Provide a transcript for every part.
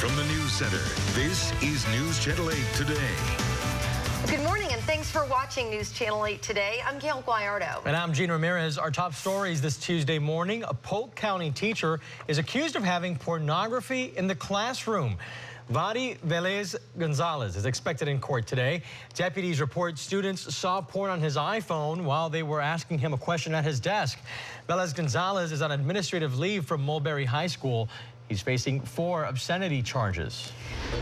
From the News Center, this is News Channel 8 Today. Good morning and thanks for watching News Channel 8 Today. I'm Gail Guayardo. And I'm Gene Ramirez. Our top stories this Tuesday morning. A Polk County teacher is accused of having pornography in the classroom. Vadi Velez Gonzalez is expected in court today. Deputies report students saw porn on his iPhone while they were asking him a question at his desk. Velez Gonzalez is on administrative leave from Mulberry High School. He's facing 4 obscenity charges.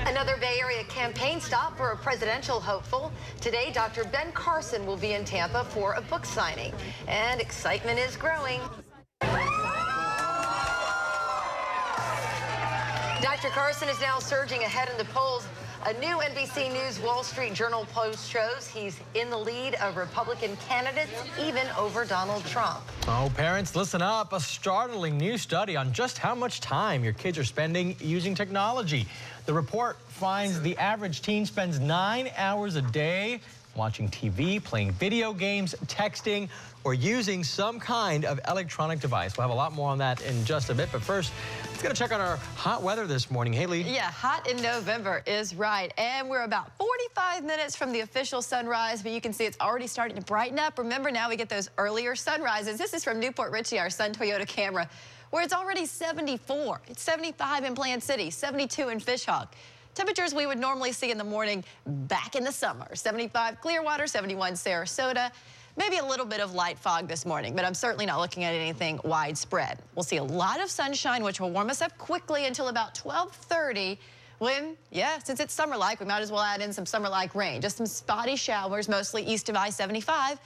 Another Bay Area campaign stop for a presidential hopeful. Today, Dr. Ben Carson will be in Tampa for a book signing. And excitement is growing. Dr. Carson is now surging ahead in the polls. A new NBC News Wall Street Journal post shows he's in the lead of Republican candidates, even over Donald Trump. Oh, parents, listen up. A startling new study on just how much time your kids are spending using technology. The report finds the average teen spends 9 hours a day watching TV, playing video games, texting, or using some kind of electronic device. We'll have a lot more on that in just a bit, but first, let's go check on our hot weather this morning. Haley. Yeah, hot in November is right, and we're about 45 minutes from the official sunrise, but you can see it's already starting to brighten up. Remember, now we get those earlier sunrises. This is from Newport Richey, our Sun Toyota Camry, where it's already 74. It's 75 in Plant City, 72 in Fishhawk. Temperatures we would normally see in the morning back in the summer. 75 Clearwater, 71 Sarasota. Maybe a little bit of light fog this morning, but I'm certainly not looking at anything widespread. We'll see a lot of sunshine, which will warm us up quickly until about 12:30 when, since it's summer-like, we might as well add in some summer-like rain. Just some spotty showers, mostly east of I-75,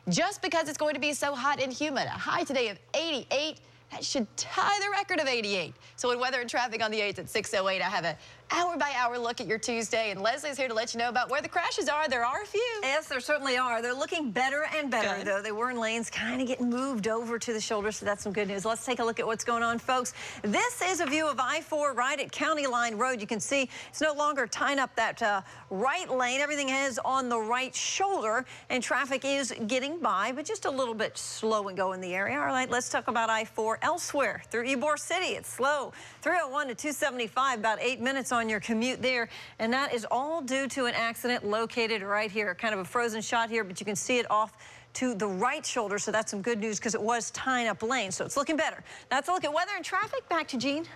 just because it's going to be so hot and humid. A high today of 88. That should tie the record of 88. So with weather and traffic on the 8s at 6:08, I have an hour-by-hour look at your Tuesday, and Leslie's here to let you know about where the crashes are. There are a few. Yes, there certainly are. They're looking better and better, Good. though. They were in lanes kind of getting moved over to the shoulder, so that's some good news. Let's take a look at what's going on, folks. This is a view of I-4 right at County Line Road. You can see it's no longer tying up that right lane. Everything is on the right shoulder, and traffic is getting by, but just a little bit slow and go in the area. All right, let's talk about I-4 elsewhere. Through Ybor City, it's slow. 301 to 275, about 8 minutes on your commute there, and that is all due to an accident located right here. Kind of a frozen shot here, but you can see it off to the right shoulder, so that's some good news because it was tying up lanes, so it's looking better. That's a look at weather and traffic. Back to Gene.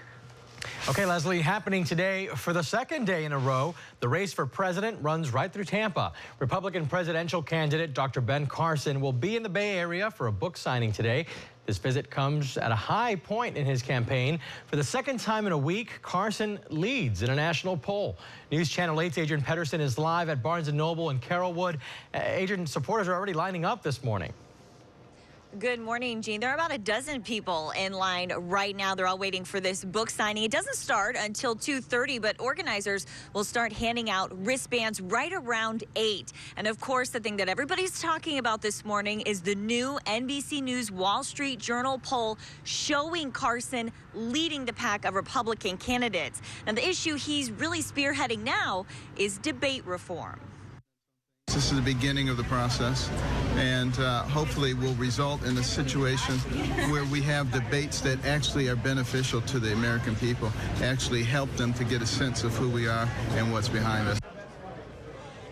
Okay, Leslie, happening today for the second day in a row, the race for president runs right through Tampa. Republican presidential candidate Dr. Ben Carson will be in the Bay Area for a book signing today. This visit comes at a high point in his campaign. For the second time in a week, Carson leads in a national poll. News Channel 8's Adrian Pedersen is live at Barnes & Noble in Carrollwood. Adrian, supporters are already lining up this morning. Good morning, Gene. There are about a dozen people in line right now. They're all waiting for this book signing. It doesn't start until 2:30, but organizers will start handing out wristbands right around 8. And of course, the thing that everybody's talking about this morning is the new NBC News Wall Street Journal poll showing Carson leading the pack of Republican candidates. And the issue he's really spearheading now is debate reform. This is the beginning of the process, and hopefully will result in a situation where we have debates that actually are beneficial to the American people, actually help them to get a sense of who we are and what's behind us.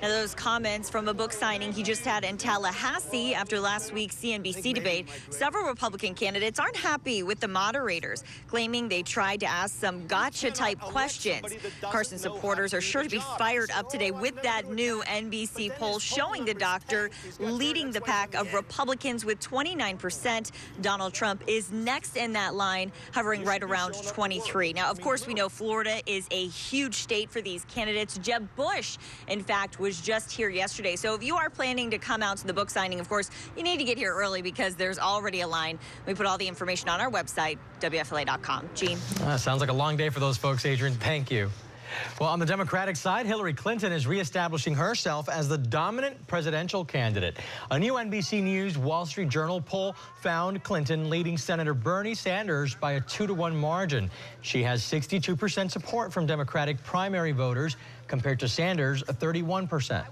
Now, those comments from a book signing he just had in Tallahassee after last week's CNBC debate. Several Republican candidates aren't happy with the moderators, claiming they tried to ask some gotcha-type questions. Carson supporters are sure to be fired up today with that new NBC poll showing the doctor leading the pack of Republicans with 29%. Donald Trump is next in that line, hovering right around 23. Now, of course, we know Florida is a huge state for these candidates. Jeb Bush, in fact, was just here yesterday. So if you are planning to come out to the book signing, of course, you need to get here early because there's already a line. We put all the information on our website, WFLA.com. Gene. Sounds like a long day for those folks, Adrian. Thank you. Well, on the Democratic side, Hillary Clinton is reestablishing herself as the dominant presidential candidate. A new NBC News Wall Street Journal poll found Clinton leading Senator Bernie Sanders by a 2-to-1 margin. She has 62% support from Democratic primary voters compared to Sanders' 31%.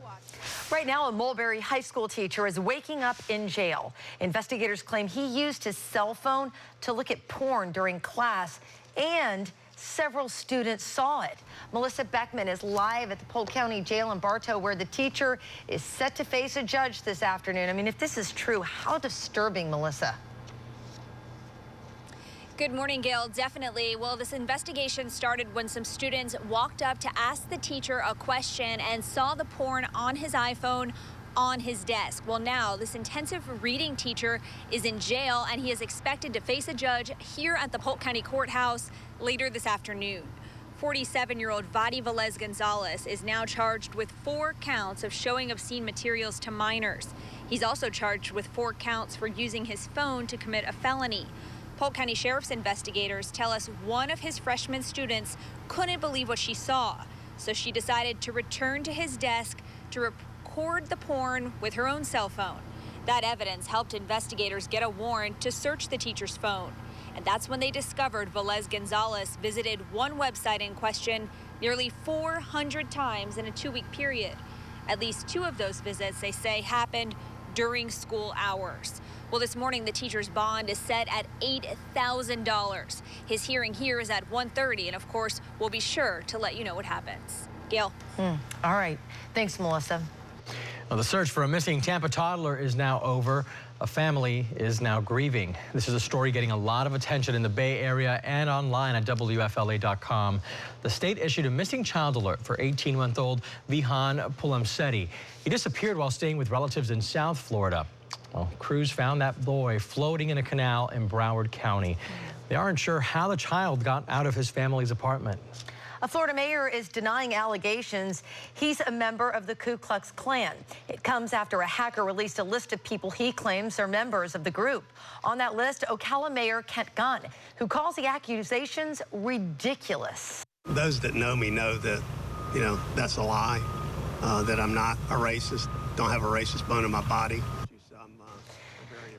Right now, a Mulberry High School teacher is waking up in jail. Investigators claim he used his cell phone to look at porn during class and several students saw it. Melissa Beckman is live at the Polk County Jail in Bartow, where the teacher is set to face a judge this afternoon. I mean, if this is true, how disturbing, Melissa. Good morning, Gail. Definitely. Well, this investigation started when some students walked up to ask the teacher a question and saw the porn on his iPhone on his desk. Well, now this intensive reading teacher is in jail, and he is expected to face a judge here at the Polk County Courthouse later this afternoon. 47-year-old Vadi Velez Gonzalez is now charged with 4 counts of showing obscene materials to minors. He's also charged with 4 counts for using his phone to commit a felony. Polk County Sheriff's investigators tell us one of his freshman students couldn't believe what she saw, so she decided to return to his desk to record the porn with her own cell phone. That evidence helped investigators get a warrant to search the teacher's phone. And that's when they discovered Velez Gonzalez visited one website in question nearly 400 times in a 2-week period. At least 2 of those visits, they say, happened during school hours. Well, this morning, the teacher's bond is set at $8,000. His hearing here is at 1:30, and of course, we'll be sure to let you know what happens. Gail. All right. Thanks, Melissa. Well, the search for a missing Tampa toddler is now over. A family is now grieving. This is a story getting a lot of attention in the Bay Area and online at WFLA.com. The state issued a missing child alert for 18-month-old Vihan Pulamseti. He disappeared while staying with relatives in South Florida. Well, crews found that boy floating in a canal in Broward County. They aren't sure how the child got out of his family's apartment. A Florida mayor is denying allegations he's a member of the Ku Klux Klan. It comes after a hacker released a list of people he claims are members of the group. On that list, Ocala Mayor Kent Gunn, who calls the accusations ridiculous. Those that know me know that, that's a lie, that I'm not a racist, don't have a racist bone in my body.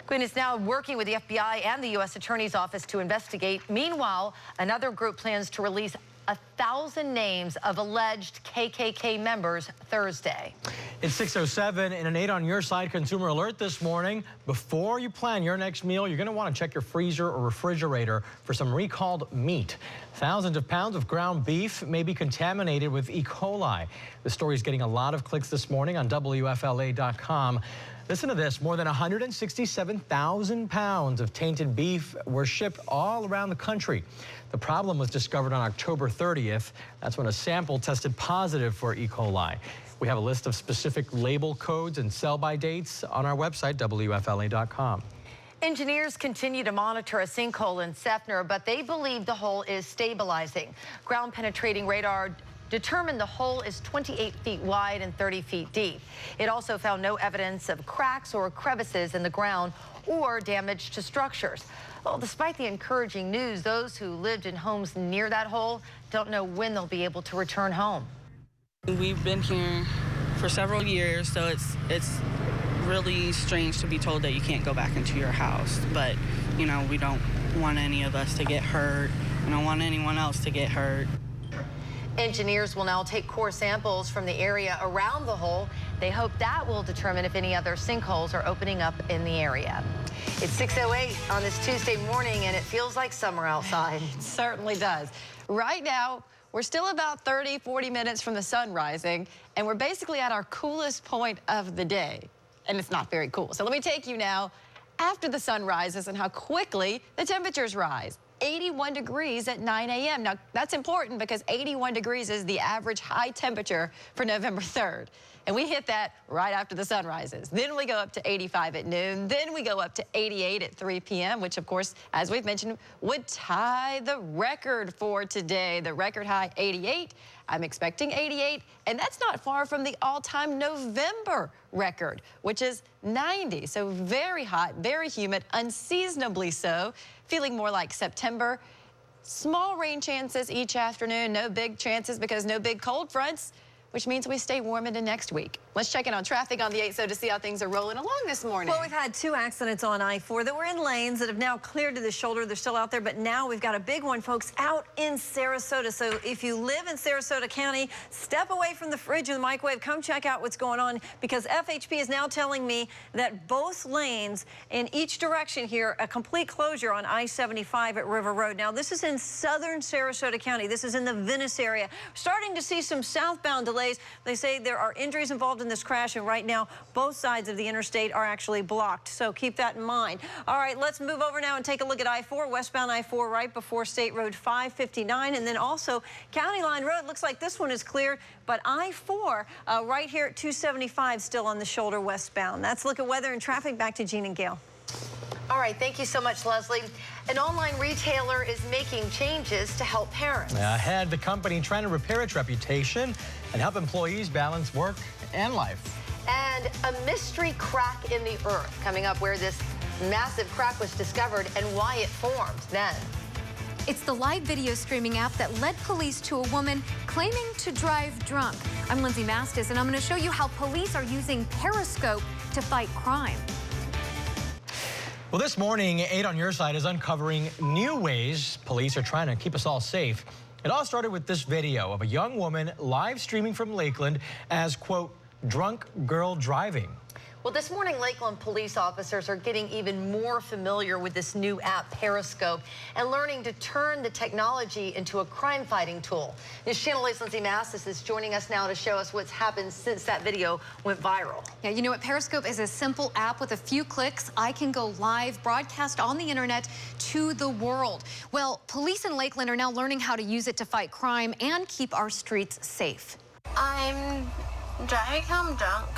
Quinn is now working with the FBI and the U.S. Attorney's Office to investigate. Meanwhile, another group plans to release 1,000 names of alleged KKK members Thursday. It's 6:07 and an 8 on your side consumer alert this morning. Before you plan your next meal, you're going to want to check your freezer or refrigerator for some recalled meat. Thousands of pounds of ground beef may be contaminated with E. coli. The story is getting a lot of clicks this morning on WFLA.com. Listen to this. More than 167,000 pounds of tainted beef were shipped all around the country. The problem was discovered on October 30th. That's when a sample tested positive for E. coli. We have a list of specific label codes and sell-by dates on our website, WFLA.com. Engineers continue to monitor a sinkhole in Seffner, but they believe the hole is stabilizing. Ground-penetrating radar determined the hole is 28 feet wide and 30 feet deep. It also found no evidence of cracks or crevices in the ground or damage to structures. Well, despite the encouraging news, those who lived in homes near that hole don't know when they'll be able to return home. We've been here for several years, so it's really strange to be told that you can't go back into your house. But, we don't want any of us to get hurt. We don't want anyone else to get hurt. Engineers will now take core samples from the area around the hole. They hope that will determine if any other sinkholes are opening up in the area. It's 6:08 on this Tuesday morning, and it feels like summer outside. It certainly does. Right now, we're still about 30-40 minutes from the sun rising, and we're basically at our coolest point of the day. And it's not very cool. So let me take you now after the sun rises and how quickly the temperatures rise. 81 degrees at 9 a.m. Now, that's important because 81 degrees is the average high temperature for November 3rd. And we hit that right after the sun rises. Then we go up to 85 at noon. Then we go up to 88 at 3 p.m., which, of course, as we've mentioned, would tie the record for today. The record high, 88. I'm expecting 88, and that's not far from the all-time November record, which is 90. So very hot, very humid, unseasonably so, feeling more like September. Small rain chances each afternoon, no big chances because no big cold fronts. which means we stay warm into next week. Let's check in on traffic on the 8 so to see how things are rolling along this morning. Well, we've had 2 accidents on I-4 that were in lanes that have now cleared to the shoulder. They're still out there, but now we've got a big one, folks, out in Sarasota. So if you live in Sarasota County, step away from the fridge and the microwave. Come check out what's going on, because FHP is now telling me that both lanes in each direction here, a complete closure on I-75 at River Road. Now, this is in southern Sarasota County. This is in the Venice area. Starting to see some southbound delays. They say there are injuries involved in this crash, and right now, both sides of the interstate are actually blocked. So keep that in mind. All right, let's move over now and take a look at I-4, westbound I-4 right before State Road 559. And then also County Line Road. Looks like this one is cleared, but I-4 right here at 275 still on the shoulder westbound. That's a look at weather and traffic. Back to Jean and Gail. All right, thank you so much, Leslie. An online retailer is making changes to help parents. Ahead, the company trying to repair its reputation and help employees balance work and life. And a mystery crack in the earth coming up, where this massive crack was discovered and why it formed then. It's the live video streaming app that led police to a woman claiming to drive drunk. I'm Lindsay Mastis, and I'm going to show you how police are using Periscope to fight crime. Well, this morning, 8 on Your Side is uncovering new ways police are trying to keep us all safe. It all started with this video of a young woman live streaming from Lakeland as, quote, drunk girl driving. Well, this morning, Lakeland police officers are getting even more familiar with this new app, Periscope, and learning to turn the technology into a crime-fighting tool. News Channel 8's Lindsay Mastis is joining us now to show us what's happened since that video went viral. Yeah, you know what? Periscope is a simple app. With a few clicks, I can go live, broadcast on the internet to the world. Well, police in Lakeland are now learning how to use it to fight crime and keep our streets safe. I'm driving home drunk.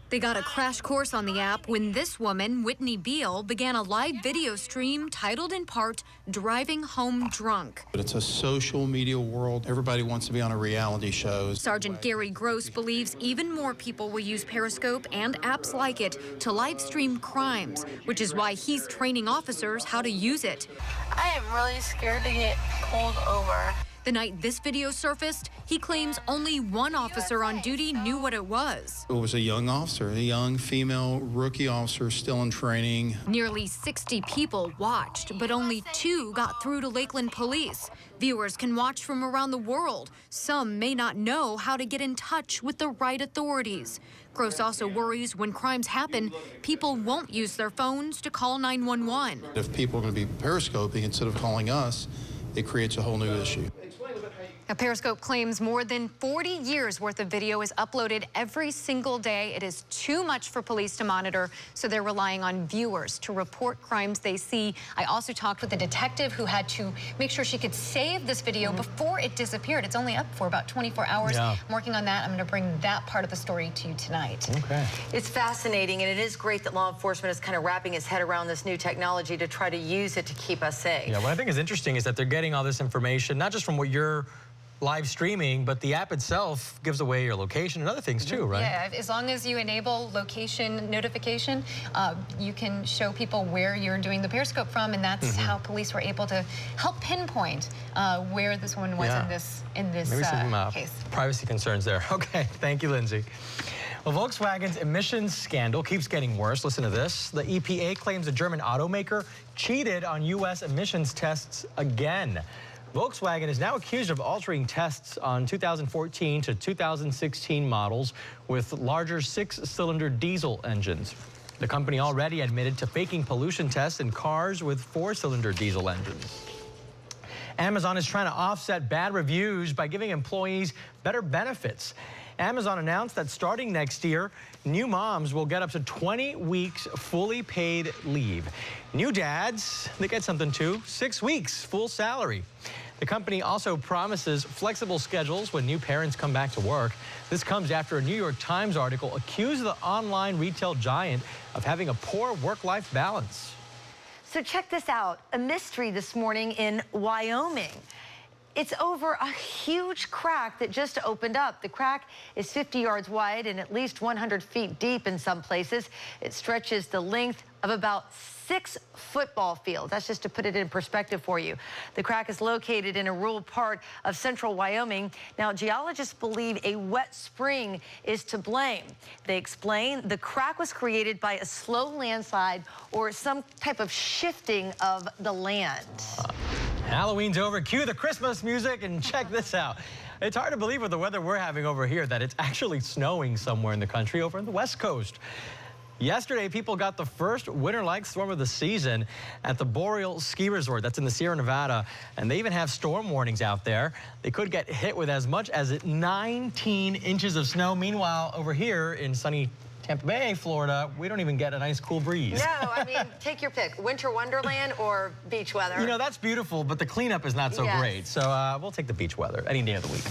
They got a crash course on the app when this woman, Whitney Beal, began a live video stream titled in part, Driving Home Drunk. But it's a social media world. Everybody wants to be on a reality show. Sergeant Gary Gross believes even more people will use Periscope and apps like it to live stream crimes, which is why he's training officers how to use it. I am really scared to get pulled over. The night this video surfaced, he claims only one officer on duty knew what it was. It was a young officer, a young female rookie officer still in training. Nearly 60 people watched, but only 2 got through to Lakeland police. Viewers can watch from around the world. Some may not know how to get in touch with the right authorities. Gross also worries when crimes happen, people won't use their phones to call 911. If people are going to be periscoping instead of calling us, it creates a whole new issue. Now, Periscope claims more than 40 years worth of video is uploaded every single day. It is too much for police to monitor, so they're relying on viewers to report crimes they see. I also talked with a detective who had to make sure she could save this video before it disappeared. It's only up for about 24 hours. Yeah. I'm working on that. I'm going to bring that part of the story to you tonight. Okay. It's fascinating, and it is great that law enforcement is kind of wrapping its head around this new technology to try to use it to keep us safe. Yeah, what I think is interesting is that they're getting all this information, not just from what you're live streaming, but the app itself gives away your location and other things too, right? Yeah, as long as you enable location notification, you can show people where you're doing the Periscope from, and that's how police were able to help pinpoint where this woman was in this Maybe some case. Privacy concerns there. Okay, thank you, Lindsay. Well, Volkswagen's emissions scandal keeps getting worse. Listen to this. The EPA claims a German automaker cheated on U.S. emissions tests again. Volkswagen is now accused of altering tests on 2014 to 2016 models with larger 6-cylinder diesel engines. The company already admitted to faking pollution tests in cars with 4-cylinder diesel engines. Amazon is trying to offset bad reviews by giving employees better benefits. Amazon announced that starting next year, new moms will get up to 20 weeks fully paid leave. New dads, they get something too, 6 weeks full salary. The company also promises flexible schedules when new parents come back to work. This comes after a New York Times article accused the online retail giant of having a poor work-life balance. So check this out, a mystery this morning in Wyoming. It's over a huge crack that just opened up. The crack is 50 yards wide and at least 100 feet deep in some places. It stretches the length of about 6 football fields. That's just to put it in perspective for you. The crack is located in a rural part of central Wyoming. Now, geologists believe a wet spring is to blame. They explain the crack was created by a slow landslide or some type of shifting of the land. Halloween's over. Cue the Christmas music and check this out. It's hard to believe with the weather we're having over here that it's actually snowing somewhere in the country over on the West Coast. Yesterday, people got the first winter-like storm of the season at the Boreal Ski Resort. That's in the Sierra Nevada, and they even have storm warnings out there. They could get hit with as much as 19 inches of snow. Meanwhile, over here in sunny Tampa Bay, Florida, we don't even get a nice cool breeze. No, I mean, take your pick. Winter wonderland or beach weather. You know, that's beautiful, but the cleanup is not so great. So we'll take the beach weather any day of the week.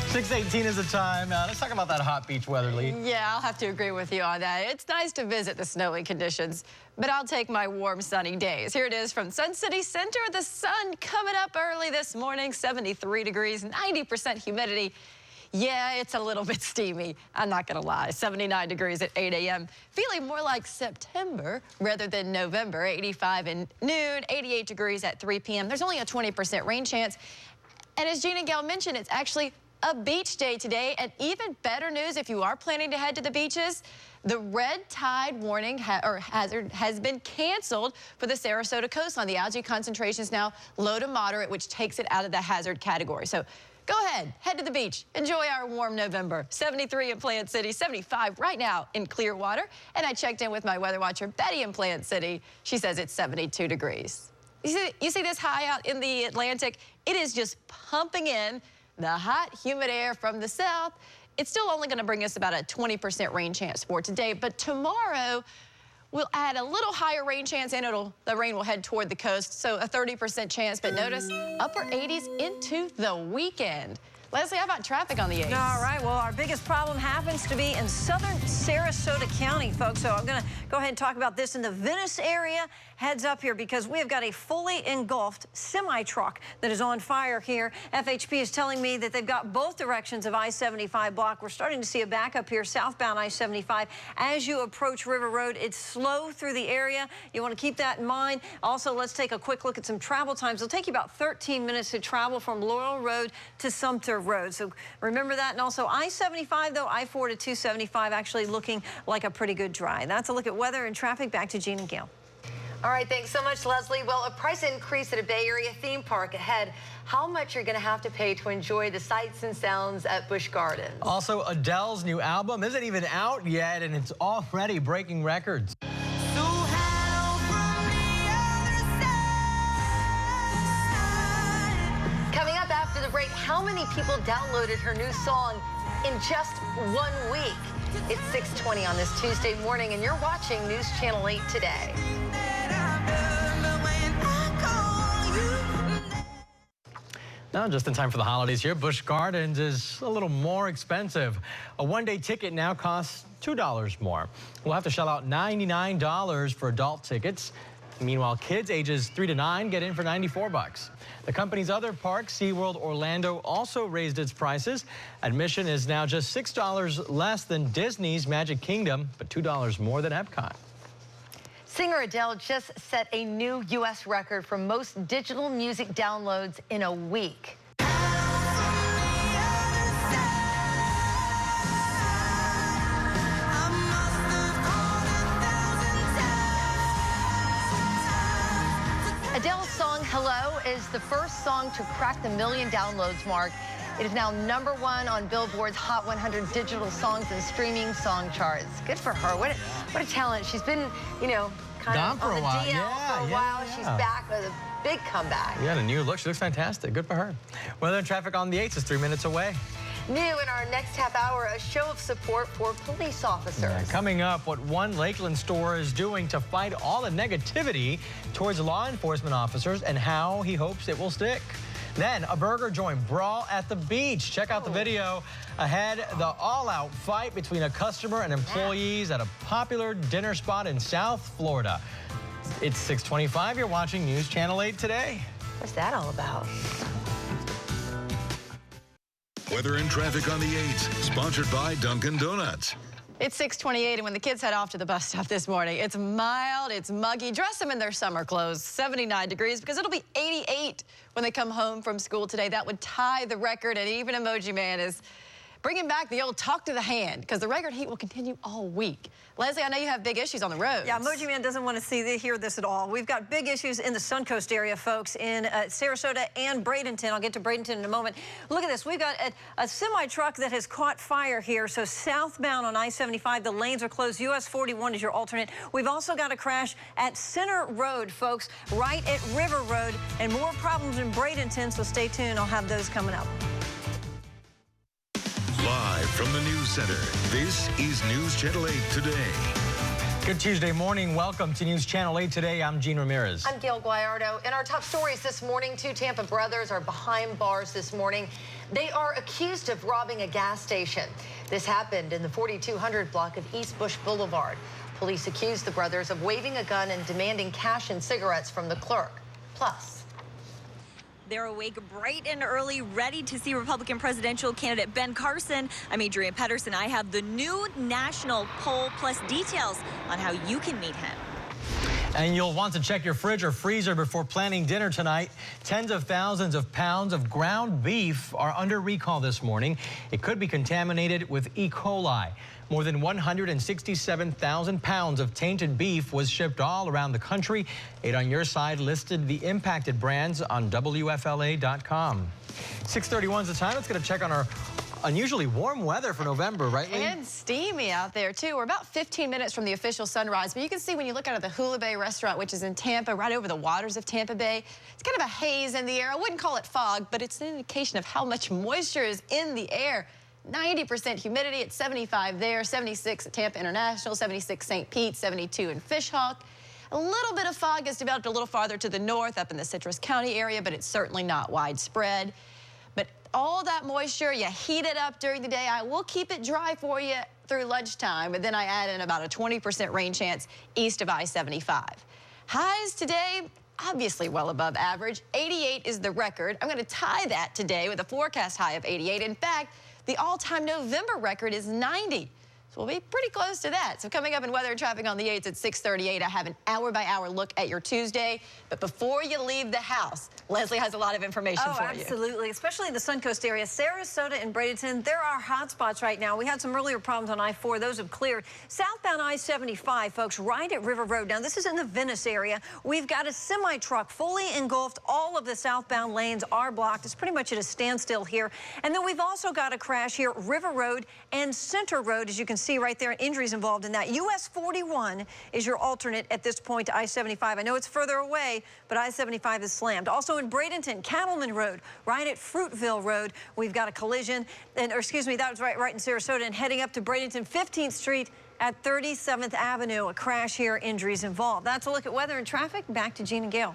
6:18 is the time. Let's talk about that hot beach weather, Lee. Yeah, I'll have to agree with you on that. It's nice to visit the snowy conditions, but I'll take my warm, sunny days. Here it is from Sun City Center. The sun coming up early this morning, 73 degrees, 90% humidity. Yeah, it's a little bit steamy. I'm not going to lie. 79 degrees at 8 a.m. Feeling more like September rather than November. 85 in noon, 88 degrees at 3 p.m. There's only a 20% rain chance. And as Gene and Gail mentioned, it's actually a beach day today. And even better news if you are planning to head to the beaches, the red tide warning hazard has been canceled for the Sarasota coastline. The algae concentration is now low to moderate, which takes it out of the hazard category. So go ahead, head to the beach. Enjoy our warm November. 73 in Plant City, 75 right now in Clearwater. And I checked in with my weather watcher, Betty, in Plant City. She says it's 72 degrees. You see this high out in the Atlantic? It is just pumping in the hot, humid air from the south. It's still only going to bring us about a 20% rain chance for today. But tomorrow, we'll add a little higher rain chance, and the rain will head toward the coast, so a 30% chance. But notice, upper 80s into the weekend. Leslie, how about traffic on the 8s? All right, well, our biggest problem happens to be in southern Sarasota County, folks. So I'm going to go ahead and talk about this in the Venice area. Heads up here because we have got a fully engulfed semi-truck that is on fire here. FHP is telling me that they've got both directions of I-75 block. We're starting to see a backup here, southbound I-75. As you approach River Road, it's slow through the area. You want to keep that in mind. Also, let's take a quick look at some travel times. It'll take you about 13 minutes to travel from Laurel Road to Sumter Road. So remember that. And also I-75, though, I-4 to 275 actually looking like a pretty good drive. That's a look at weather and traffic. Back to Gene and Gail. All right, thanks so much, Leslie. Well, a price increase at a Bay Area theme park ahead. How much you're going to have to pay to enjoy the sights and sounds at Busch Gardens. Also, Adele's new album isn't even out yet, and it's already breaking records. Coming up after the break, how many people downloaded her new song in just 1 week? It's 6:20 on this Tuesday morning, and you're watching News Channel 8 today. Now, just in time for the holidays here, Busch Gardens is a little more expensive. A one-day ticket now costs $2 more. We'll have to shell out $99 for adult tickets. Meanwhile, kids ages 3 to 9 get in for $94. The company's other park, SeaWorld Orlando, also raised its prices. Admission is now just $6 less than Disney's Magic Kingdom, but $2 more than Epcot. Singer Adele just set a new U.S. record for most digital music downloads in a week. Adele's song Hello is the first song to crack the 1 million downloads mark. It is now #1 on Billboard's Hot 100 digital songs and streaming song charts. Good for her. What a talent. She's been, you know, kind of on the DL for a while. She's back with a big comeback. Yeah, a new look. She looks fantastic. Good for her. Weather and traffic on the 8s is 3 minutes away. New in our next half hour, a show of support for police officers. Yeah, coming up, what one Lakeland store is doing to fight all the negativity towards law enforcement officers and how he hopes it will stick. Then a burger joint brawl at the beach. Check out the video. Ahead, the all-out fight between a customer and employees at a popular dinner spot in South Florida. It's 6:25. You're watching News Channel 8 today. What's that all about? Weather and traffic on the 8s, sponsored by Dunkin' Donuts. It's 6:28, and when the kids head off to the bus stop this morning, it's mild, it's muggy. Dress them in their summer clothes, 79 degrees, because it'll be 88 when they come home from school today. That would tie the record, and even Emoji Man is bringing back the old talk to the hand, because the record heat will continue all week. Leslie, I know you have big issues on the roads. Yeah, Emoji Man doesn't want to hear this at all. We've got big issues in the Suncoast area, folks, in Sarasota and Bradenton. I'll get to Bradenton in a moment. Look at this. We've got a semi-truck that has caught fire here. So southbound on I-75, the lanes are closed. US 41 is your alternate. We've also got a crash at Center Road, folks, right at River Road, and more problems in Bradenton, so stay tuned. I'll have those coming up. Live from the News Center, this is News Channel 8 Today. Good Tuesday morning. Welcome to News Channel 8 Today. I'm Gene Ramirez. I'm Gail Guayardo. In our top stories this morning, two Tampa brothers are behind bars this morning. They are accused of robbing a gas station. This happened in the 4200 block of East Bush Boulevard. Police accused the brothers of waving a gun and demanding cash and cigarettes from the clerk. Plus, they're awake bright and early, ready to see Republican presidential candidate Ben Carson. I'm Adrienne Pedersen. I have the new national poll plus details on how you can meet him. And you'll want to check your fridge or freezer before planning dinner tonight. Tens of thousands of pounds of ground beef are under recall this morning. It could be contaminated with E. coli. More than 167,000 pounds of tainted beef was shipped all around the country. 8 on Your Side listed the impacted brands on WFLA.com. 6:31 is the time. Let's get a check on our unusually warm weather for November, right, Lee? And steamy out there, too. We're about 15 minutes from the official sunrise, but you can see when you look out of the Hula Bay restaurant, which is in Tampa, right over the waters of Tampa Bay, it's kind of a haze in the air. I wouldn't call it fog, but it's an indication of how much moisture is in the air. 90% humidity at 75 there, 76 at Tampa International, 76 St. Pete, 72 in Fishhawk. A little bit of fog has developed a little farther to the north up in the Citrus County area, but it's certainly not widespread. But all that moisture, you heat it up during the day. I will keep it dry for you through lunchtime, but then I add in about a 20% rain chance east of I-75. Highs today, obviously well above average. 88 is the record. I'm going to tie that today with a forecast high of 88. In fact, the all-time November record is 90. So we'll be pretty close to that. So coming up in weather and traffic on the 8s at 6:38, I have an hour-by-hour look at your Tuesday. But before you leave the house, Leslie has a lot of information for you. Oh, absolutely, especially in the Suncoast area. Sarasota and Bradenton, there are hot spots right now. We had some earlier problems on I-4. Those have cleared. Southbound I-75, folks, right at River Road. Now, this is in the Venice area. We've got a semi-truck fully engulfed. All of the southbound lanes are blocked. It's pretty much at a standstill here. And then we've also got a crash here, River Road and Center Road, as you can see right there, injuries involved in that. US 41 is your alternate at this point to I-75. I know it's further away, but I-75 is slammed. Also in Bradenton, Cattleman Road, right at Fruitville Road, we've got a collision. And, or excuse me, that was right in Sarasota. And heading up to Bradenton, 15th Street at 37th Avenue, a crash here, injuries involved. That's a look at weather and traffic. Back to Gene and Gail.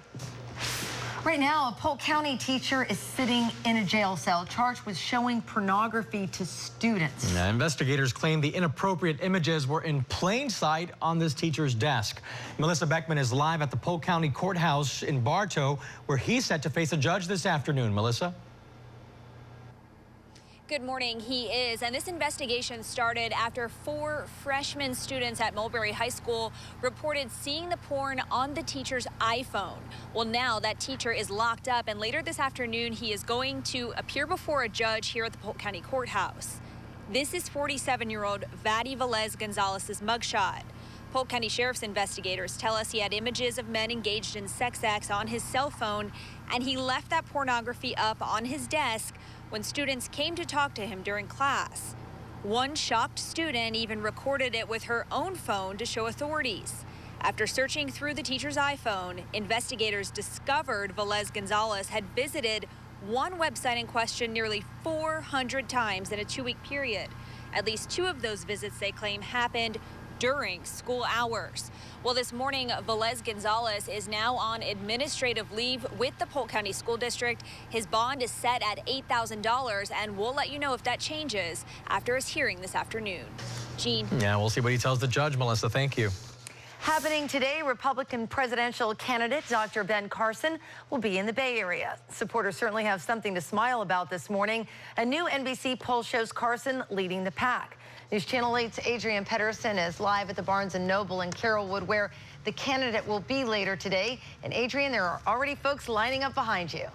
right now, a Polk County teacher is sitting in a jail cell charged with showing pornography to students. Now, investigators claim the inappropriate images were in plain sight on this teacher's desk. Melissa Beckman is live at the Polk County Courthouse in Bartow, where he's set to face a judge this afternoon. Melissa? Good morning. He is, and this investigation started after 4 freshman students at Mulberry High School reported seeing the porn on the teacher's iPhone. Well, now that teacher is locked up, and later this afternoon he is going to appear before a judge here at the Polk County Courthouse. This is 47-year-old Vadi Velez Gonzalez's mugshot. Polk County Sheriff's investigators tell us he had images of men engaged in sex acts on his cell phone, and he left that pornography up on his desk when students came to talk to him during class. One shocked student even recorded it with her own phone to show authorities. After searching through the teacher's iPhone, investigators discovered Velez Gonzalez had visited one website in question nearly 400 times in a 2-week period. At least 2 of those visits, they claim, happened during school hours. Well, this morning, Velez Gonzalez is now on administrative leave with the Polk County School District. His bond is set at $8,000, and we'll let you know if that changes after his hearing this afternoon. Gene? Yeah, we'll see what he tells the judge, Melissa. Thank you. Happening today, Republican presidential candidate Dr. Ben Carson will be in the Bay Area. Supporters certainly have something to smile about this morning. A new NBC poll shows Carson leading the pack. News Channel 8's Adrian Pedersen is live at the Barnes & Noble in Carrollwood, where the candidate will be later today. And Adrian, there are already folks lining up behind you.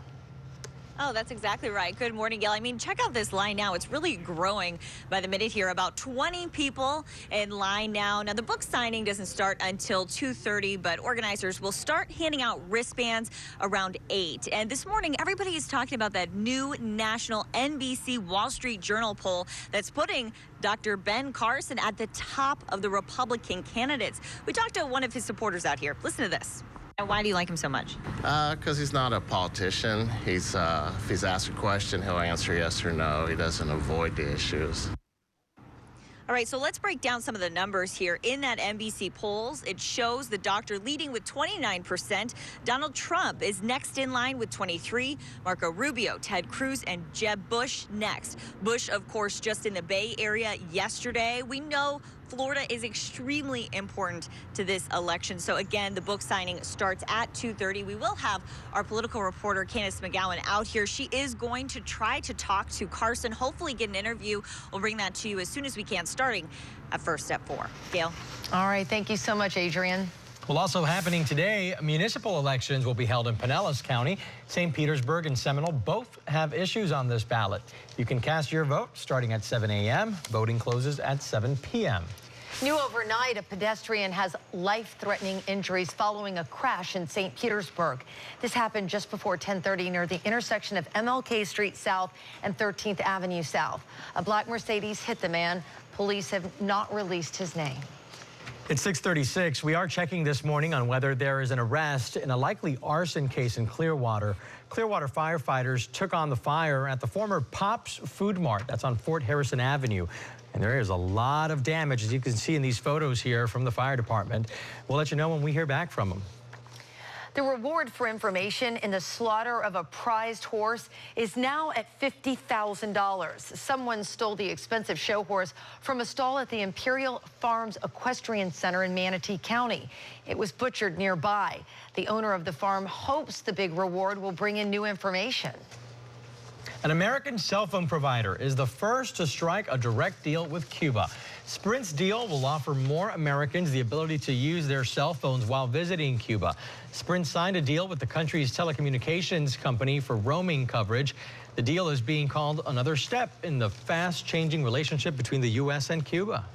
Oh, that's exactly right. Good morning, Gail. I mean, check out this line now. It's really growing by the minute here. About 20 people in line now. Now, the book signing doesn't start until 2:30, but organizers will start handing out wristbands around 8. And this morning, everybody is talking about that new national NBC Wall Street Journal poll that's putting Dr. Ben Carson at the top of the Republican candidates. We talked to one of his supporters out here. Listen to this. Why do you like him so much? Because he's not a politician. He's if he's asked a question, he'll answer yes or no. He doesn't avoid the issues. All right, so let's break down some of the numbers here. In that NBC polls, it shows the doctor leading with 29%. Donald Trump is next in line with 23%. Marco Rubio, Ted Cruz, and Jeb Bush next. Bush, of course, just in the Bay Area yesterday. We know Florida is extremely important to this election. So again, the book signing starts at 2:30. We will have our political reporter, Candace McGowan, out here. She is going to try to talk to Carson, hopefully get an interview. We'll bring that to you as soon as we can, starting at first at 4. Gail. All right. Thank you so much, Adrian. Well, also happening today, municipal elections will be held in Pinellas County. St. Petersburg and Seminole both have issues on this ballot. You can cast your vote starting at 7 a.m. Voting closes at 7 p.m. New overnight, a pedestrian has life-threatening injuries following a crash in St. Petersburg. This happened just before 10:30 near the intersection of MLK Street South and 13th Avenue South. A black Mercedes hit the man. Police have not released his name. It's 6:36. We are checking this morning on whether there is an arrest in a likely arson case in Clearwater. Clearwater firefighters took on the fire at the former Pop's Food Mart. That's on Fort Harrison Avenue. And there is a lot of damage, as you can see in these photos here from the fire department. We'll let you know when we hear back from them. The reward for information in the slaughter of a prized horse is now at $50,000. Someone stole the expensive show horse from a stall at the Imperial Farms Equestrian Center in Manatee County. It was butchered nearby. The owner of the farm hopes the big reward will bring in new information. An American cell phone provider is the first to strike a direct deal with Cuba. Sprint's deal will offer more Americans the ability to use their cell phones while visiting Cuba. Sprint signed a deal with the country's telecommunications company for roaming coverage. The deal is being called another step in the fast-changing relationship between the U.S. and Cuba.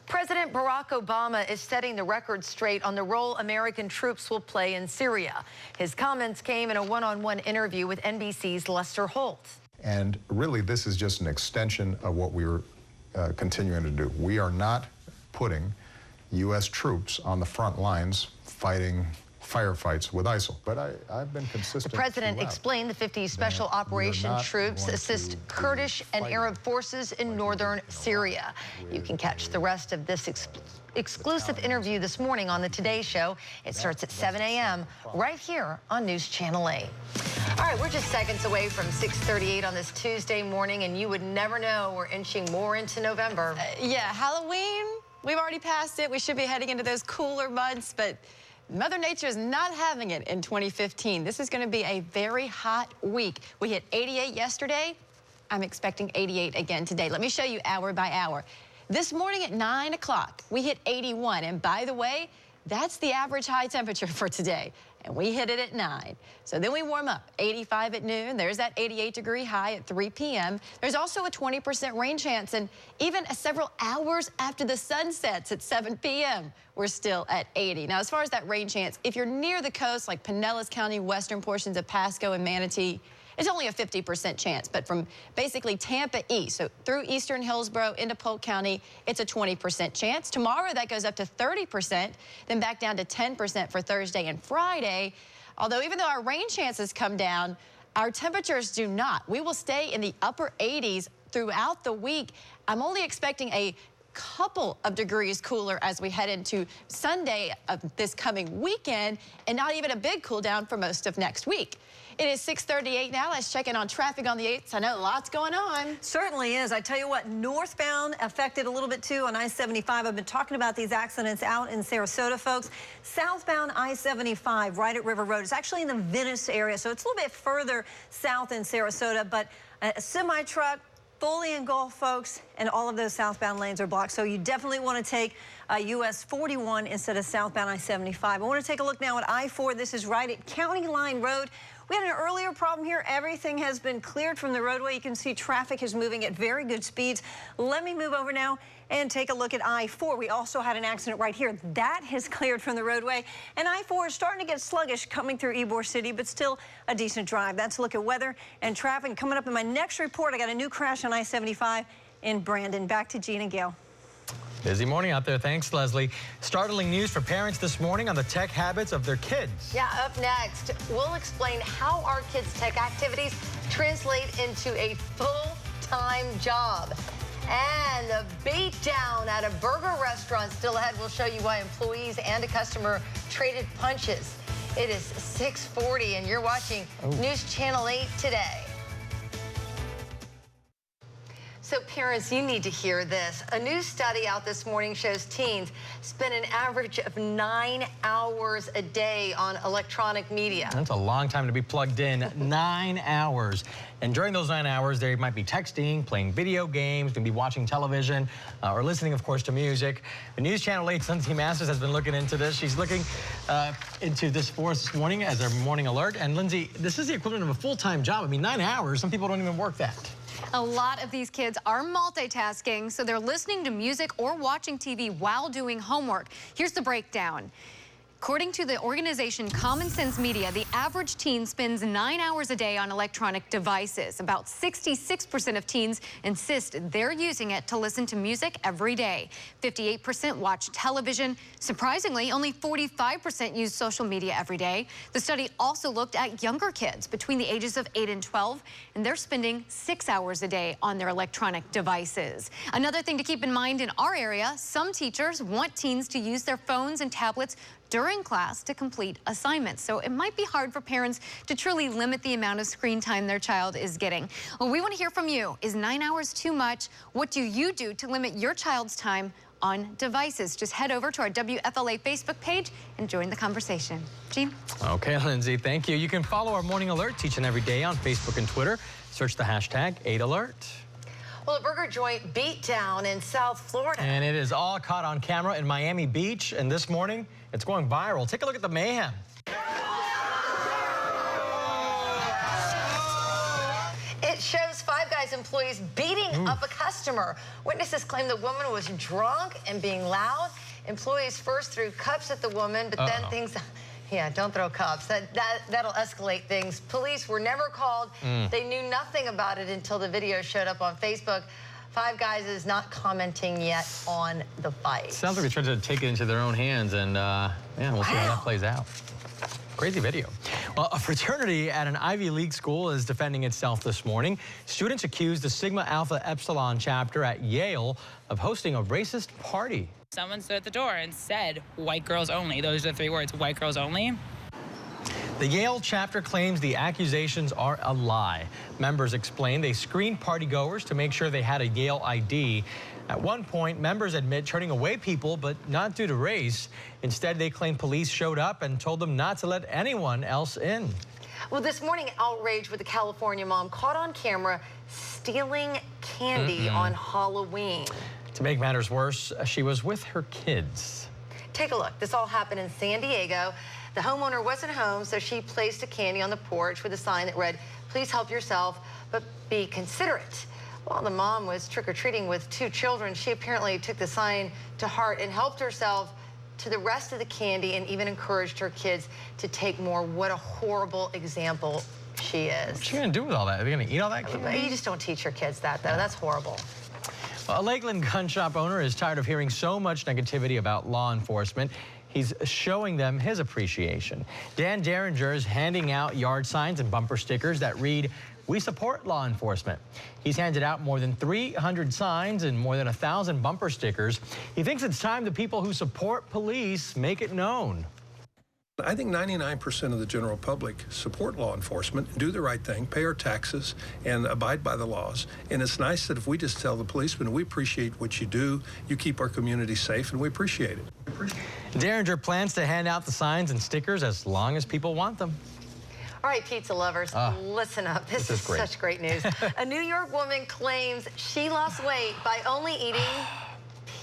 President Barack Obama is setting the record straight on the role American troops will play in Syria. His comments came in a one-on-one interview with NBC's Lester Holt. And really, this is just an extension of what we were continuing to do. We are not putting U.S. troops on the front lines fighting firefights with ISIL. But I've been consistent. The president explained the 50 Special Operations troops assist Kurdish and Arab forces in northern Syria. You can catch the rest of this exclusive interview this morning on the Today Show. It starts at 7 a.m. right here on News Channel 8. All right, we're just seconds away from 6:38 on this Tuesday morning, and you would never know we're inching more into November. Yeah, Halloween, we've already passed it. We should be heading into those cooler months, but Mother Nature is not having it in 2015. This is going to be a very hot week. We hit 88 yesterday. I'm expecting 88 again today. Let me show you hour by hour. This morning at 9 o'clock, we hit 81. And by the way, that's the average high temperature for today. And we hit it at 9. So then we warm up. 85 at noon. There's that 88-degree high at 3 p.m. There's also a 20% rain chance. And even several hours after the sun sets at 7 p.m., we're still at 80. Now, as far as that rain chance, if you're near the coast, like Pinellas County, western portions of Pasco and Manatee, it's only a 50% chance. But from basically Tampa east, so through eastern Hillsborough into Polk County, it's a 20% chance. Tomorrow, that goes up to 30%, then back down to 10% for Thursday and Friday. Although even though our rain chances come down, our temperatures do not. We will stay in the upper 80s throughout the week. I'm only expecting a couple of degrees cooler as we head into Sunday of this coming weekend, and not even a big cool down for most of next week. It is 6:38 now. Let's check in on traffic on the 8th. I know lots going on. Certainly is. I tell you what, northbound affected a little bit too on I-75. I've been talking about these accidents out in Sarasota, folks. Southbound I-75 right at River Road. It's actually in the Venice area, so it's a little bit further south in Sarasota, but a semi-truck fully engulfed, folks, and all of those southbound lanes are blocked. So you definitely want to take US 41 instead of southbound I-75. I want to take a look now at I-4. This is right at County Line Road. We had an earlier problem here. Everything has been cleared from the roadway. You can see traffic is moving at very good speeds. Let me move over now and take a look at I-4. We also had an accident right here. That has cleared from the roadway. And I-4 is starting to get sluggish coming through Ybor City, but still a decent drive. That's a look at weather and traffic. Coming up in my next report, I got a new crash on I-75 in Brandon. Back to Gina Gale. Busy morning out there. Thanks, Leslie. Startling news for parents this morning on the tech habits of their kids. Yeah, up next, we'll explain how our kids' tech activities translate into a full-time job. And the beatdown at a burger restaurant still ahead. We'll show you why employees and a customer traded punches. It is 6:40, and you're watching News Channel 8 today. So parents, you need to hear this. A new study out this morning shows teens spend an average of 9 hours a day on electronic media. That's a long time to be plugged in, 9 hours. And during those 9 hours, they might be texting, playing video games, maybe watching television, or listening, of course, to music. The News Channel 8's Lindsay Masters has been looking into this. She's looking into this for us this morning as our morning alert. And Lindsay, this is the equivalent of a full-time job. I mean, 9 hours, some people don't even work that. A lot of these kids are multitasking, so they're listening to music or watching TV while doing homework. Here's the breakdown. According to the organization Common Sense Media, the average teen spends 9 hours a day on electronic devices. About 66% of teens insist they're using it to listen to music every day. 58% watch television. Surprisingly, only 45% use social media every day. The study also looked at younger kids between the ages of 8 and 12, and they're spending 6 hours a day on their electronic devices. Another thing to keep in mind in our area, some teachers want teens to use their phones and tablets during class to complete assignments. So it might be hard for parents to truly limit the amount of screen time their child is getting. Well, we want to hear from you. Is 9 hours too much? What do you do to limit your child's time on devices? Just head over to our WFLA Facebook page and join the conversation. Gene? Okay, Lindsay, thank you. You can follow our morning alerts each and every day on Facebook and Twitter. Search the hashtag 8alert. Well, a burger joint beat down in South Florida. And it is all caught on camera in Miami Beach. And this morning, it's going viral. Take a look at the mayhem. It shows Five Guys employees beating up a customer. Witnesses claim the woman was drunk and being loud. Employees first threw cups at the woman, but then things... Yeah, don't throw cups. That'll escalate things. Police were never called. They knew nothing about it until the video showed up on Facebook. Five Guys is not commenting yet on the fight. Sounds like they're trying to take it into their own hands, and man, we'll see how that plays out. Crazy video. Well, a fraternity at an Ivy League school is defending itself this morning. Students accused the Sigma Alpha Epsilon chapter at Yale of hosting a racist party. Someone stood at the door and said, "White girls only." Those are the 3 words, white girls only. The Yale chapter claims the accusations are a lie. Members explain they screened partygoers to make sure they had a Yale ID. At one point, members admit turning away people, but not due to race. Instead, they claim police showed up and told them not to let anyone else in. Well, this morning, outrage with a California mom caught on camera stealing candy on Halloween. To make matters worse, she was with her kids. Take a look. This all happened in San Diego. The homeowner wasn't home, so she placed a candy on the porch with a sign that read, "Please help yourself, but be considerate." While the mom was trick-or-treating with 2 children, she apparently took the sign to heart and helped herself to the rest of the candy and even encouraged her kids to take more. What a horrible example she is. What's she gonna do with all that? Are they gonna eat all that candy? You just don't teach your kids that, though. That's horrible. Well, a Lakeland gun shop owner is tired of hearing so much negativity about law enforcement. He's showing them his appreciation. Dan Derringer is handing out yard signs and bumper stickers that read, "We support law enforcement." He's handed out more than 300 signs and more than 1,000 bumper stickers. He thinks it's time the people who support police make it known. I think 99% of the general public support law enforcement, do the right thing, pay our taxes, and abide by the laws. And it's nice that if we just tell the policemen, we appreciate what you do, you keep our community safe, and we appreciate it. Derringer plans to hand out the signs and stickers as long as people want them. All right, pizza lovers, listen up. This is great. Such great news. A New York woman claims she lost weight by only eating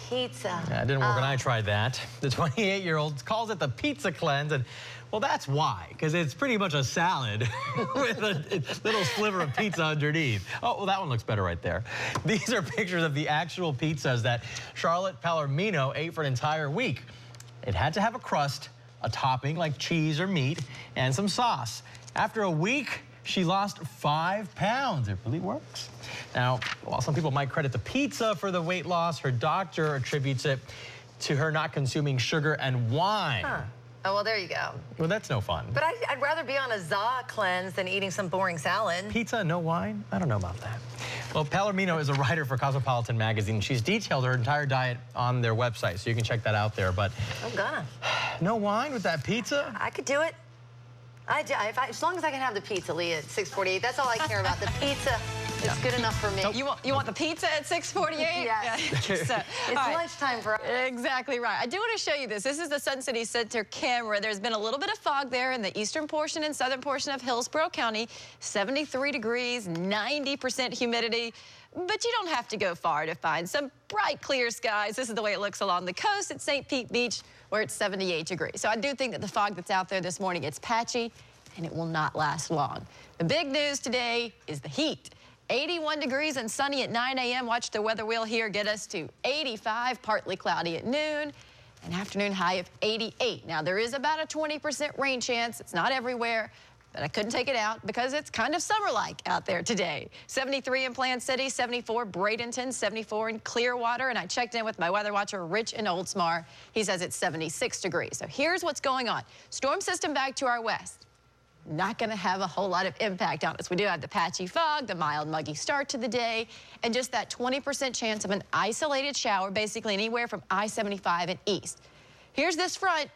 pizza. Yeah, it didn't work when I tried that. The 28-year-old calls it the pizza cleanse, and well, that's why, because it's pretty much a salad with a little sliver of pizza underneath. Oh, well, that one looks better right there. These are pictures of the actual pizzas that Charlotte Palomino ate for an entire week. It had to have a crust, a topping like cheese or meat, and some sauce. After a week, she lost 5 pounds. It really works. Now, while some people might credit the pizza for the weight loss, her doctor attributes it to her not consuming sugar and wine. Huh. Oh, well, there you go. Well, that's no fun. But I'd rather be on a za cleanse than eating some boring salad. Pizza, no wine? I don't know about that. Well, Palomino is a writer for Cosmopolitan magazine. She's detailed her entire diet on their website, so you can check that out there. But I'm gonna. No wine with that pizza? I could do it. As long as I can have the pizza, Lee, at 6:48. That's all I care about. The pizza is good enough for me. You want the pizza at 6:48? Yes. It's lunchtime for us. Exactly right. I do want to show you this. This is the Sun City Center camera. There's been a little bit of fog there in the eastern portion and southern portion of Hillsborough County. 73 degrees, 90% humidity. But you don't have to go far to find some bright, clear skies. This is the way it looks along the coast at St. Pete Beach, where it's 78 degrees. So I do think that the fog that's out there this morning, it's patchy, and it will not last long. The big news today is the heat. 81 degrees and sunny at 9 a.m. Watch the weather wheel here get us to 85, partly cloudy at noon. An afternoon high of 88. Now, there is about a 20% rain chance. It's not everywhere. But I couldn't take it out because it's kind of summer-like out there today. 73 in Plant City, 74 Bradenton, 74 in Clearwater. And I checked in with my weather watcher, Rich in Oldsmar. He says it's 76 degrees. So here's what's going on. Storm system back to our west. Not going to have a whole lot of impact on us. We do have the patchy fog, the mild, muggy start to the day, and just that 20% chance of an isolated shower, basically anywhere from I-75 and east. Here's this front.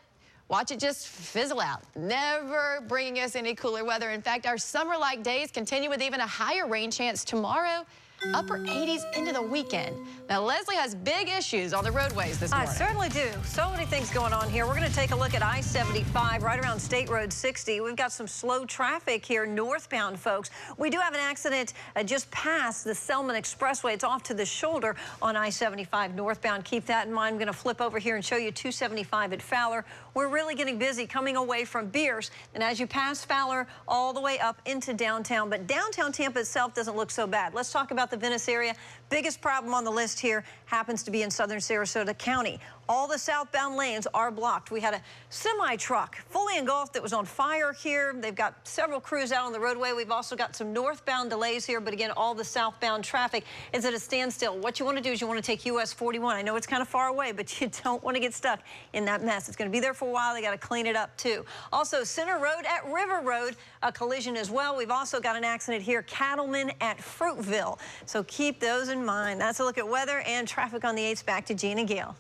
Watch it just fizzle out, never bringing us any cooler weather. In fact, our summer-like days continue with even a higher rain chance tomorrow, upper 80s into the weekend. Now, Leslie has big issues on the roadways this morning. I certainly do. So many things going on here. We're going to take a look at I-75 right around State Road 60. We've got some slow traffic here northbound, folks. We do have an accident just past the Selman Expressway. It's off to the shoulder on I-75 northbound. Keep that in mind. I'm going to flip over here and show you 275 at Fowler. We're really getting busy coming away from Beers. And as you pass Fowler, all the way up into downtown. But downtown Tampa itself doesn't look so bad. Let's talk about the Venice area. Biggest problem on the list here happens to be in southern Sarasota County. All the southbound lanes are blocked. We had a semi-truck fully engulfed that was on fire here. They've got several crews out on the roadway. We've also got some northbound delays here, but again, all the southbound traffic is at a standstill. What you want to do is you want to take US 41. I know it's kind of far away, but you don't want to get stuck in that mess. It's going to be there for a while. They got to clean it up too. Also, Center Road at River Road, a collision as well. We've also got an accident here, Cattleman at Fruitville. So keep those in mind. That's a look at weather and traffic on the 8s. Back to Jean and Gail.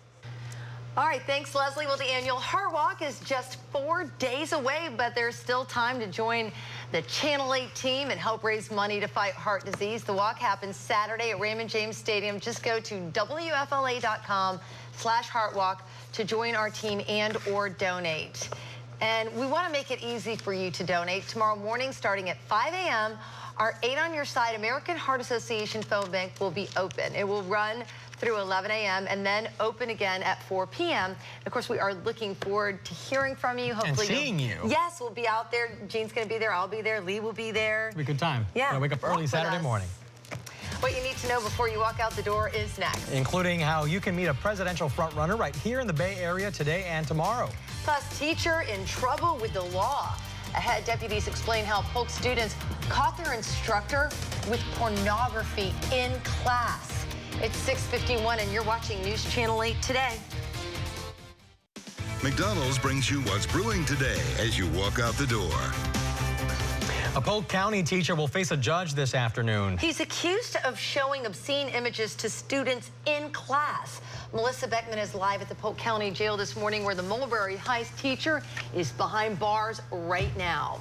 All right, thanks, Leslie. Well, the annual Heart Walk is just 4 days away, but there's still time to join the Channel 8 team and help raise money to fight heart disease. The walk happens Saturday at Raymond James Stadium. Just go to WFLA.com/heartwalk to join our team and or donate. And we want to make it easy for you to donate. Tomorrow morning, starting at 5 a.m., our 8 on Your Side American Heart Association phone bank will be open. It will run through 11 a.m. and then open again at 4 p.m. Of course, we are looking forward to hearing from you. Hopefully, and seeing you. Yes, we'll be out there. Jean's going to be there. I'll be there. Lee will be there. It'll be a good time. Yeah. Gotta wake up early Saturday morning. What you need to know before you walk out the door is next. Including how you can meet a presidential frontrunner right here in the Bay Area today and tomorrow. Plus, teacher in trouble with the law. Ahead, deputies explain how Polk students caught their instructor with pornography in class. It's 6:51 and you're watching News Channel 8 today. McDonald's brings you what's brewing today as you walk out the door. A Polk County teacher will face a judge this afternoon. He's accused of showing obscene images to students in class. Melissa Beckman is live at the Polk County Jail this morning, where the Mulberry Heights teacher is behind bars right now.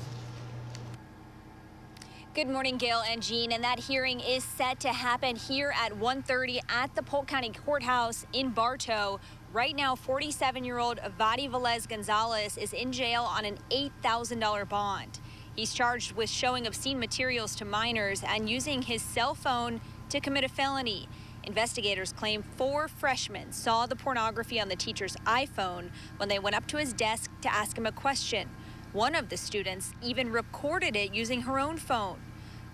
Good morning, Gail and Jean. And that hearing is set to happen here at 1:30 at the Polk County Courthouse in Bartow. Right now, 47-year-old Vadi Velez Gonzalez is in jail on an $8,000 bond. He's charged with showing obscene materials to minors and using his cell phone to commit a felony. Investigators claim 4 freshmen saw the pornography on the teacher's iPhone when they went up to his desk to ask him a question. One of the students even recorded it using her own phone.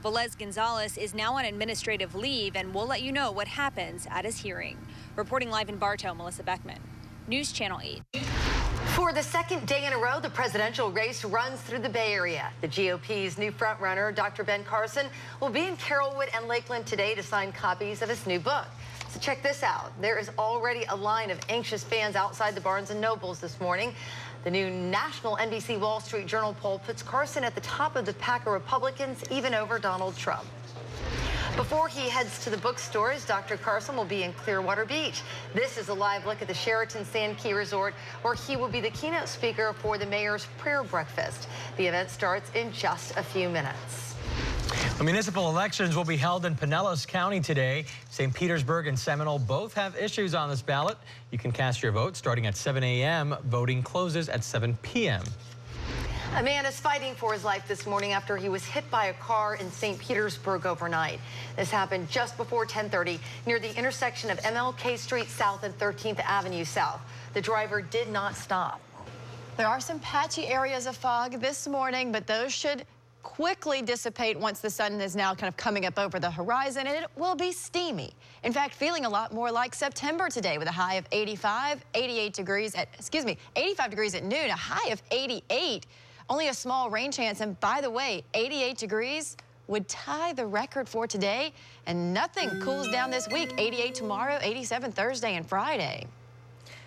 Velez Gonzalez is now on administrative leave, and we'll let you know what happens at his hearing. Reporting live in Bartow, Melissa Beckman, News Channel 8. For the second day in a row, the presidential race runs through the Bay Area. The GOP's new frontrunner, Dr. Ben Carson, will be in Carrollwood and Lakeland today to sign copies of his new book. So check this out. There is already a line of anxious fans outside the Barnes & Nobles this morning. The new national NBC Wall Street Journal poll puts Carson at the top of the pack of Republicans, even over Donald Trump. Before he heads to the bookstores, Dr. Carson will be in Clearwater Beach. This is a live look at the Sheraton Sand Key Resort, where he will be the keynote speaker for the mayor's prayer breakfast. The event starts in just a few minutes. The municipal elections will be held in Pinellas County today. St. Petersburg and Seminole both have issues on this ballot. You can cast your vote starting at 7 a.m. Voting closes at 7 p.m. A man is fighting for his life this morning after he was hit by a car in St. Petersburg overnight. This happened just before 10:30 near the intersection of MLK Street South and 13th Avenue South. The driver did not stop. There are some patchy areas of fog this morning, but those should quickly dissipate once the sun is now kind of coming up over the horizon, and it will be steamy. In fact, feeling a lot more like September today with a high of 85 degrees at noon, a high of 88. Only a small rain chance, and by the way, 88 degrees would tie the record for today, and nothing cools down this week. 88 tomorrow, 87 Thursday and Friday.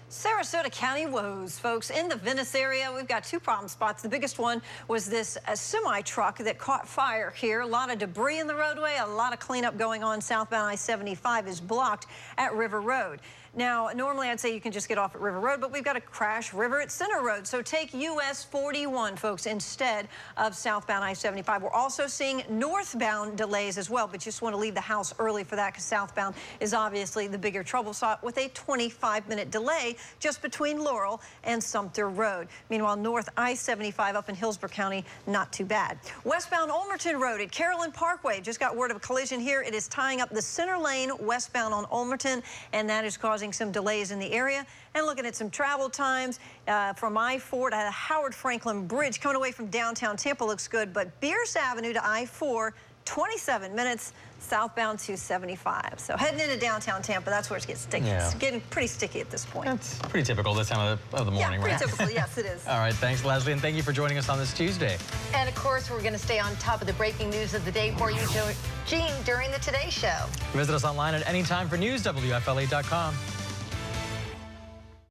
Sarasota County woes, folks. In the Venice area, we've got 2 problem spots. The biggest one was this semi-truck that caught fire here. A lot of debris in the roadway, a lot of cleanup going on. Southbound I-75 is blocked at River Road. Now, normally I'd say you can just get off at River Road, but we've got a crash River at Center Road. So take US 41, folks, instead of southbound I-75. We're also seeing northbound delays as well, but just want to leave the house early for that because southbound is obviously the bigger trouble spot with a 25-minute delay just between Laurel and Sumter Road. Meanwhile, north I-75 up in Hillsborough County, not too bad. Westbound Ulmerton Road at Carolyn Parkway. Just got word of a collision here. It is tying up the center lane westbound on Ulmerton, and that is causing some delays in the area. And looking at some travel times from I-4 to the Howard Franklin Bridge coming away from downtown Tampa looks good, but Bierce Avenue to I-4, 27 minutes, southbound 275. So heading into downtown Tampa, that's where it gets sticky. Yeah. It's getting pretty sticky at this point. That's pretty typical this time of the morning, yeah, pretty right? typical, yes, it is. All right, thanks, Leslie, and thank you for joining us on this Tuesday. And of course, we're going to stay on top of the breaking news of the day for you, Jean, during the Today Show. Visit us online at any time for news, WFLA.com.